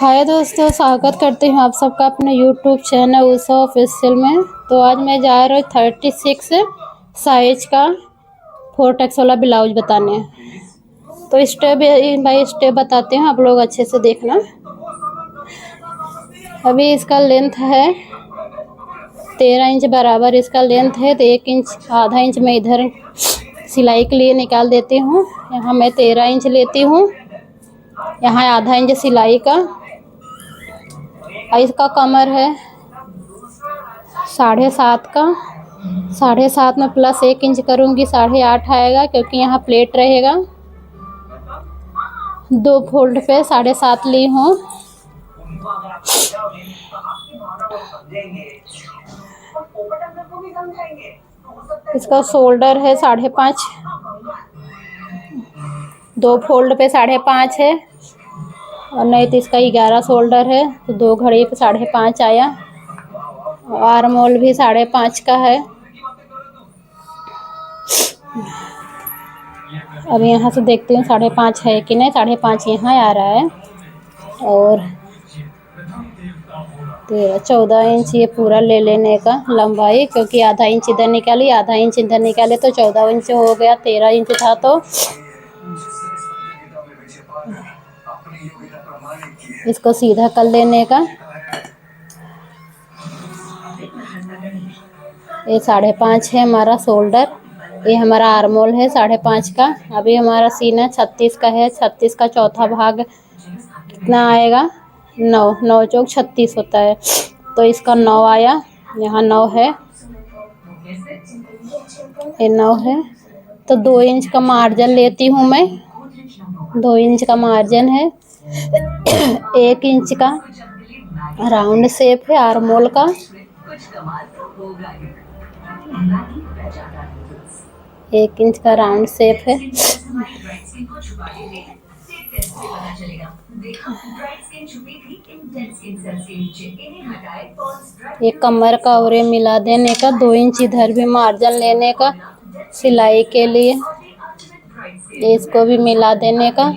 हाय दोस्तों, स्वागत करती हूँ आप सबका अपने यूट्यूब चैनल उषा ऑफिशियल में। तो आज मैं जा रही हूँ 36 साइज का 4x वाला ब्लाउज बताने। तो स्टेप बाय स्टेप बताते हैं, आप लोग अच्छे से देखना। अभी इसका लेंथ है 13 इंच बराबर इसका लेंथ है, तो 1 इंच आधा इंच मैं इधर सिलाई के लिए निकाल देती हूँ। यहाँ मैं 13 इंच लेती हूँ, यहाँ आधा इंच सिलाई का। इसका कमर है 7.5 का, 7.5 में प्लस 1 इंच करूँगी, 8.5 आएगा, क्योंकि यहाँ प्लेट रहेगा। 2 फोल्ड पे 7.5 ली हूँ। इसका शोल्डर है 5.5, 2 फोल्ड पे 5.5 है, और नहीं तो इसका 11 शोल्डर है, तो 2 घड़ी पे 5.5 आया। आर्म होल भी 5.5 का है। अब यहाँ से देखती हूँ 5.5 है कि नहीं। 5.5 यहाँ आ रहा है, और 14 इंच ये पूरा ले लेने का लंबाई, क्योंकि आधा इंच इधर निकाली, आधा इंच इधर निकाले, तो 14 इंच हो गया। 13 इंच था तो इसको सीधा कर लेने का। ये 5.5 है हमारा शोल्डर, ये हमारा आर्मोल है 5.5 का। अभी हमारा सीना 36 का है। 36 का चौथा भाग कितना आएगा? 9, 9 चौक 36 होता है, तो इसका 9 आया। यहाँ 9 है, ये 9 है, तो 2 इंच का मार्जिन लेती हूँ मैं। 2 इंच का मार्जिन है। 1 इंच का राउंड शेप है आर्मोल का। 1 इंच का राउंड शेप है। ये कमर का और मिला देने का। 2 इंच इधर भी मार्जिन लेने का सिलाई के लिए, इसको भी मिला देने का।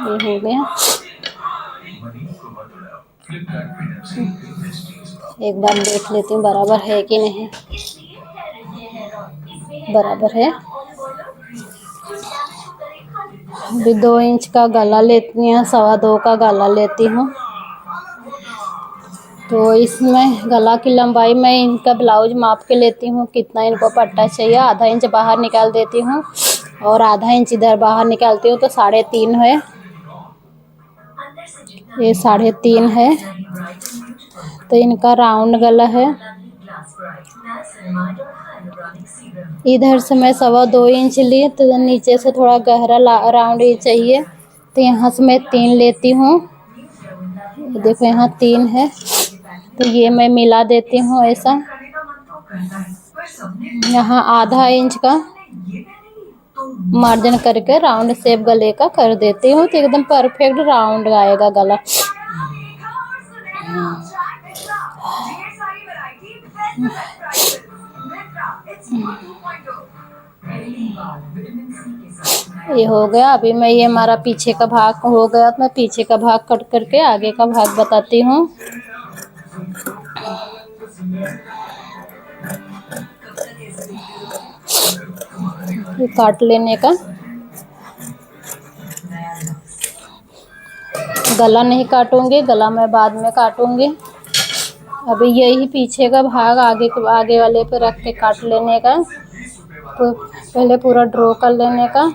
ये हो गया। एक बार देख लेती हूँ बराबर है कि नहीं। बराबर है। अभी 2 इंच का गला लेती हूँ, 2.25 का गला लेती हूँ। तो इसमें गला की लंबाई मैं इनका ब्लाउज माप के लेती हूँ, कितना इनको पट्टा चाहिए। आधा इंच बाहर निकाल देती हूँ, और आधा इंच इधर बाहर निकालती हूँ, तो 3.5 है। ये 3.5 है, तो इनका राउंड गला है। इधर से मैं 2.25 इंच ली, तो नीचे से थोड़ा गहरा राउंड ही चाहिए, तो यहाँ से मैं 3 लेती हूँ। देखो यहाँ 3 है, तो ये मैं मिला देती हूँ ऐसा। यहाँ आधा इंच का मार्जिन करके राउंड शेप गले का कर देती हूँ, तो एकदम परफेक्ट राउंड आएगा गला। ये हो गया। अभी मैं ये हमारा पीछे का भाग हो गया, तो मैं पीछे का भाग कट करके आगे का भाग बताती हूँ। ये काट लेने का। गला नहीं काटूंगी, गला मैं बाद में काटूंगी। अभी यही पीछे का भाग आगे वाले पे रख के काट लेने का। तो पहले पूरा ड्रॉ कर लेने का।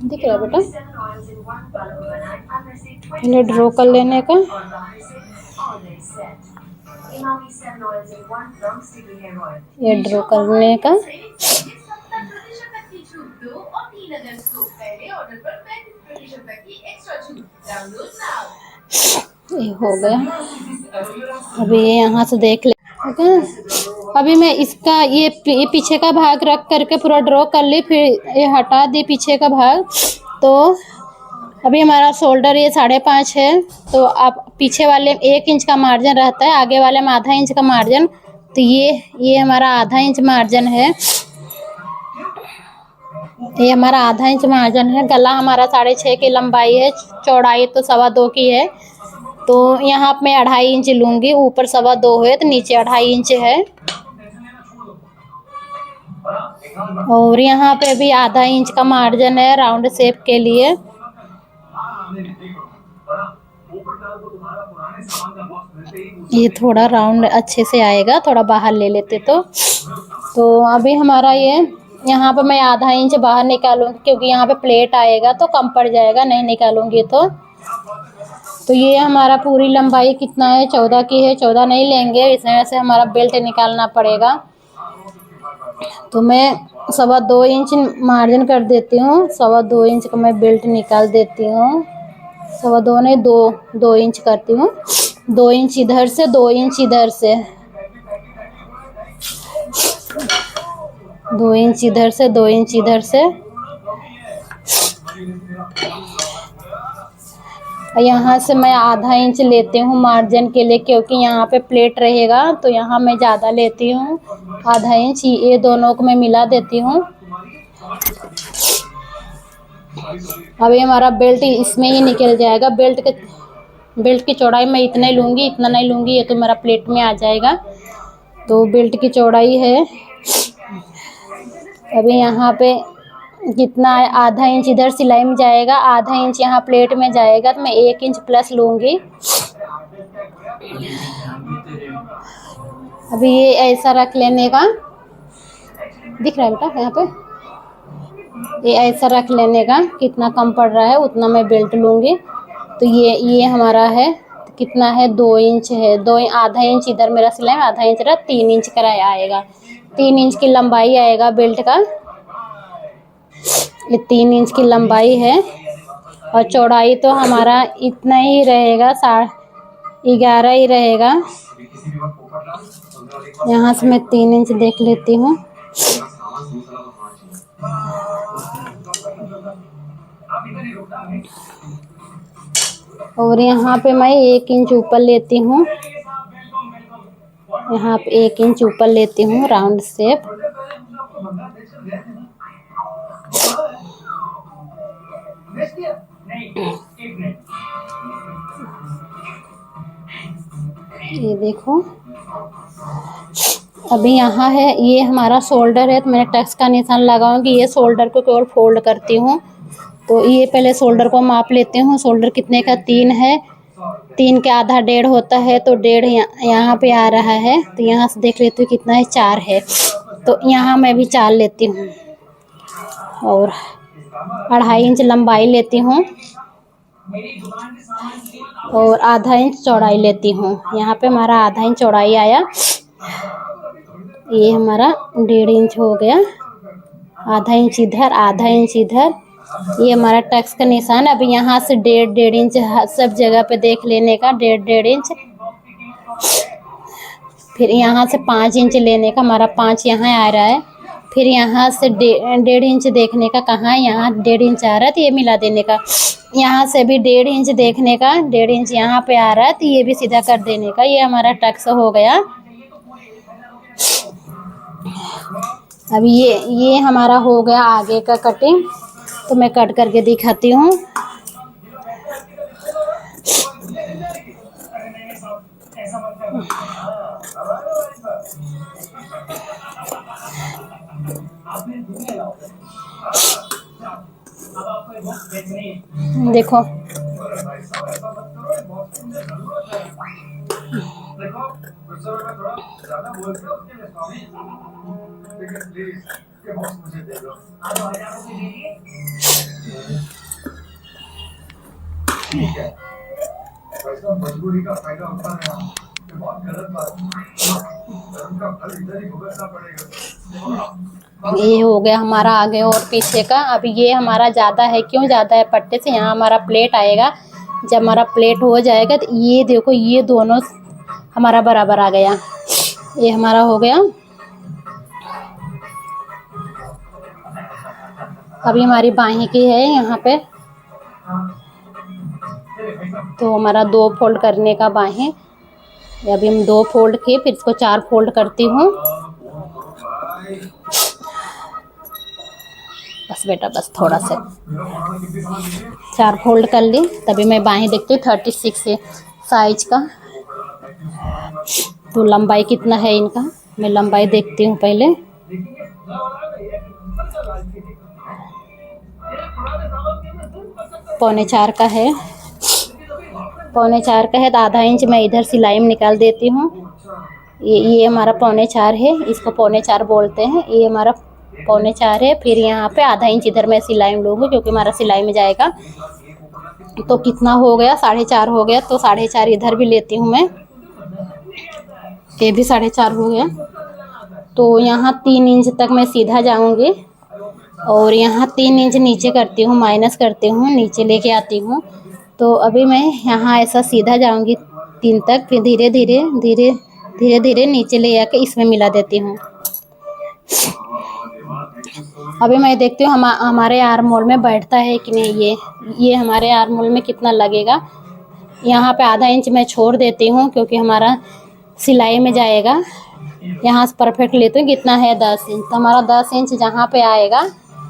दिख रहा है बेटा? पहले ड्रॉ कर लेने का। ये ड्रॉ करने का। ये हो गया। अभी यहाँ से देख ले। ओके, अभी मैं इसका ये पीछे का भाग रख करके पूरा ड्रॉ कर ली, फिर ये हटा दी पीछे का भाग। तो अभी हमारा शोल्डर ये 5.5 है, तो आप पीछे वाले 1 इंच का मार्जिन रहता है, आगे वाले में आधा इंच का मार्जिन, तो ये हमारा आधा इंच मार्जिन है। ये हमारा आधा इंच मार्जिन है। गला हमारा 6.5 की लंबाई है, चौड़ाई तो 2.25 की है। तो यहाँ पे मैं 2.5 इंच लूँगी, ऊपर 2.25 है तो नीचे 2.5 इंच है। और यहाँ पे भी आधा इंच का मार्जिन है राउंड शेप के लिए। ये थोड़ा राउंड अच्छे से आएगा, थोड़ा बाहर ले लेते तो अभी हमारा ये यहाँ पे मैं आधा इंच बाहर निकालूंगी, क्योंकि यहाँ पे प्लेट आएगा तो कम पड़ जाएगा नहीं निकालूंगी तो ये हमारा पूरी लंबाई कितना है, 14 की है। 14 नहीं लेंगे, इस वजह से हमारा बेल्ट निकालना पड़ेगा। तो मैं 2.25 इंच मार्जिन कर देती हूँ। 2.25 इंच का मैं बेल्ट निकाल देती हूँ। 2.25 नहीं, 2 इंच करती हूँ। 2 इंच इधर से, 2 इंच इधर से, 2 इंच इधर से, 2 इंच इधर से। यहाँ से मैं आधा इंच लेती हूँ मार्जिन के लिए, क्योंकि यहाँ पे प्लेट रहेगा तो यहाँ मैं ज़्यादा लेती हूँ। आधा इंच ये दोनों को मैं मिला देती हूँ। अभी हमारा बेल्ट इसमें ही निकल जाएगा। बेल्ट की चौड़ाई मैं इतना ही लूँगी, इतना नहीं लूँगी, ये तो मेरा प्लेट में आ जाएगा। तो बेल्ट की चौड़ाई है अभी यहाँ पे कितना है, आधा इंच इधर सिलाई में जाएगा, आधा इंच यहाँ प्लेट में जाएगा, तो मैं 1 इंच प्लस लूँगी। अभी ये ऐसा रख लेने का, दिख रहा है बेटा यहाँ पे, ये ऐसा रख लेने का, कितना कम पड़ रहा है उतना मैं बेल्ट लूँगी। तो ये हमारा है, तो कितना है, 2 इंच है। आधा इंच इधर मेरा सिलाई में, आधा इंच रहा, 3 इंच का आएगा। 3 इंच की लंबाई आएगा बेल्ट का, ये 3 इंच की लंबाई है। और चौड़ाई तो हमारा इतना ही रहेगा, 11.5 ही रहेगा। यहाँ से मैं 3 इंच देख लेती हूँ। और यहाँ पे मैं 1 इंच ऊपर लेती हूँ, यहाँ पे 1 इंच ऊपर लेती हूँ राउंड शेप। ये देखो, अभी यहाँ है, ये हमारा शोल्डर है, तो मैंने टक्स का निशान लगाऊंगी। ये शोल्डर को केवल फोल्ड करती हूँ। तो ये पहले शोल्डर को माप लेती हूँ। शोल्डर कितने का, 3 है। 3 के आधा 1.5 होता है, तो 1.5 यहाँ पे आ रहा है। तो यहाँ से देख लेती हूँ कितना है, 4 है। तो यहाँ मैं भी 4 लेती हूँ और 2.5 इंच लंबाई लेती हूँ और आधा इंच चौड़ाई लेती हूँ। यहाँ पे हमारा आधा इंच चौड़ाई आया, ये हमारा 1.5 इंच हो गया। आधा इंच इधर, आधा इंच इधर, ये हमारा टक्स का निशान। अभी यहाँ से 1.5 इंच सब जगह पे देख लेने का, 1.5 इंच। फिर यहाँ से 5 इंच लेने का, हमारा 5 यहाँ आ रहा है। फिर यहाँ से 1.5 इंच देखने का, कहाँ यहाँ 1.5 इंच आ रहा है, तो ये मिला देने का। यहाँ से भी 1.5 इंच देखने का, 1.5 इंच यहाँ पे आ रहा है, तो ये भी सीधा कर देने का। ये हमारा टक्स हो गया। अभी ये हमारा हो गया आगे का कटिंग। तो मैं कट करके दिखाती हूँ। देखो, मजबूरी का फायदा होता है, बहुत गलत बात है, उनका फल इधर ही भुगतना पड़ेगा। ये हो गया हमारा आगे और पीछे का। अब ये हमारा ज़्यादा है, क्यों ज़्यादा है, पट्टे से यहाँ हमारा प्लेट आएगा। जब हमारा प्लेट हो जाएगा तो ये देखो, ये दोनों हमारा बराबर आ गया। ये हमारा हो गया। अभी हमारी बाहीं की है यहाँ पे, तो हमारा 2 फोल्ड करने का बाहें। अभी हम 2 फोल्ड किए, फिर इसको 4 फोल्ड करती हूँ। बस बेटा बस थोड़ा सा 4 फोल्ड कर ली। तभी मैं बाहें देखती हूँ 36 है साइज का। तो लंबाई कितना है इनका, मैं लंबाई देखती हूँ पहले। पौने 4 का है, पौने 4 का है तो आधा इंच मैं इधर सिलाई में निकाल देती हूँ। ये हमारा पौने 4 है, इसको पौने 4 बोलते हैं। ये हमारा पौने 4 है। फिर यहाँ पे आधा इंच इधर मैं सिलाई में लूँगी क्योंकि हमारा सिलाई में जाएगा। तो कितना हो गया, 4.5 हो गया। तो 4.5 इधर भी लेती हूँ मैं, ये भी 4.5 हो गया। तो यहाँ 3 इंच तक मैं सीधा जाऊँगी और यहाँ 3 इंच नीचे करती हूँ, माइनस करती हूँ, नीचे लेके आती हूँ। तो अभी मैं यहाँ ऐसा सीधा जाऊँगी 3 तक, फिर धीरे धीरे धीरे धीरे धीरे नीचे ले आके इसमें मिला देती हूँ। अभी मैं देखती हूँ हमारे आर्म होल में बैठता है कि नहीं। ये हमारे आर्म होल में कितना लगेगा। यहाँ पे आधा इंच मैं छोड़ देती हूँ क्योंकि हमारा सिलाई में जाएगा। यहाँ से परफेक्ट लेती हूँ कितना है 10 इंच। तो हमारा 10 इंच जहाँ पे आएगा,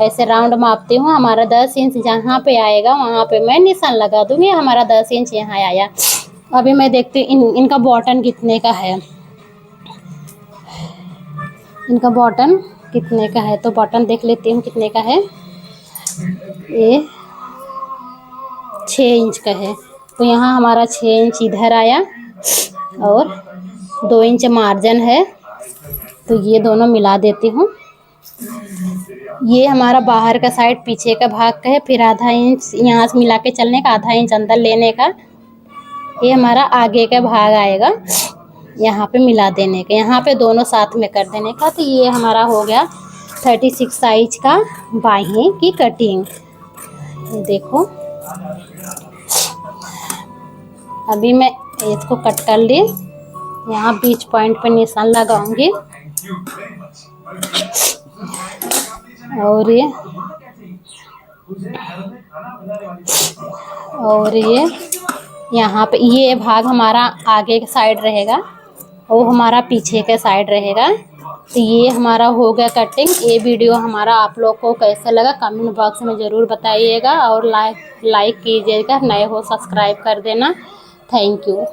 ऐसे राउंड मापती हूँ। हमारा 10 इंच जहाँ पे आएगा वहाँ पे मैं निशान लगा दूँगी। हमारा 10 इंच यहाँ आया। अभी मैं देखती हूँ इनका बॉटम कितने का है, इनका बॉटम कितने का है। तो बॉटम देख लेती हूँ कितने का है। ये 6 इंच का है। तो यहाँ हमारा 6 इंच इधर आया और 2 इंच मार्जिन है। तो ये दोनों मिला देती हूँ। ये हमारा बाहर का साइड पीछे का भाग का है। फिर आधा इंच यहाँ से मिला के चलने का, आधा इंच अंदर लेने का। ये हमारा आगे का भाग आएगा, यहाँ पे मिला देने का, यहाँ पे दोनों साथ में कर देने का। तो ये हमारा हो गया 36 साइज का बाहीं की कटिंग। ये देखो, अभी मैं इसको कट कर ली। यहाँ बीच पॉइंट पे निशान लगाऊंगी और ये यहाँ पे ये भाग हमारा आगे का साइड रहेगा, वो हमारा पीछे का साइड रहेगा। तो ये हमारा हो गया कटिंग। ये वीडियो हमारा आप लोग को कैसा लगा कमेंट बॉक्स में ज़रूर बताइएगा और लाइक कीजिएगा। नए हो सब्सक्राइब कर देना। Thank you.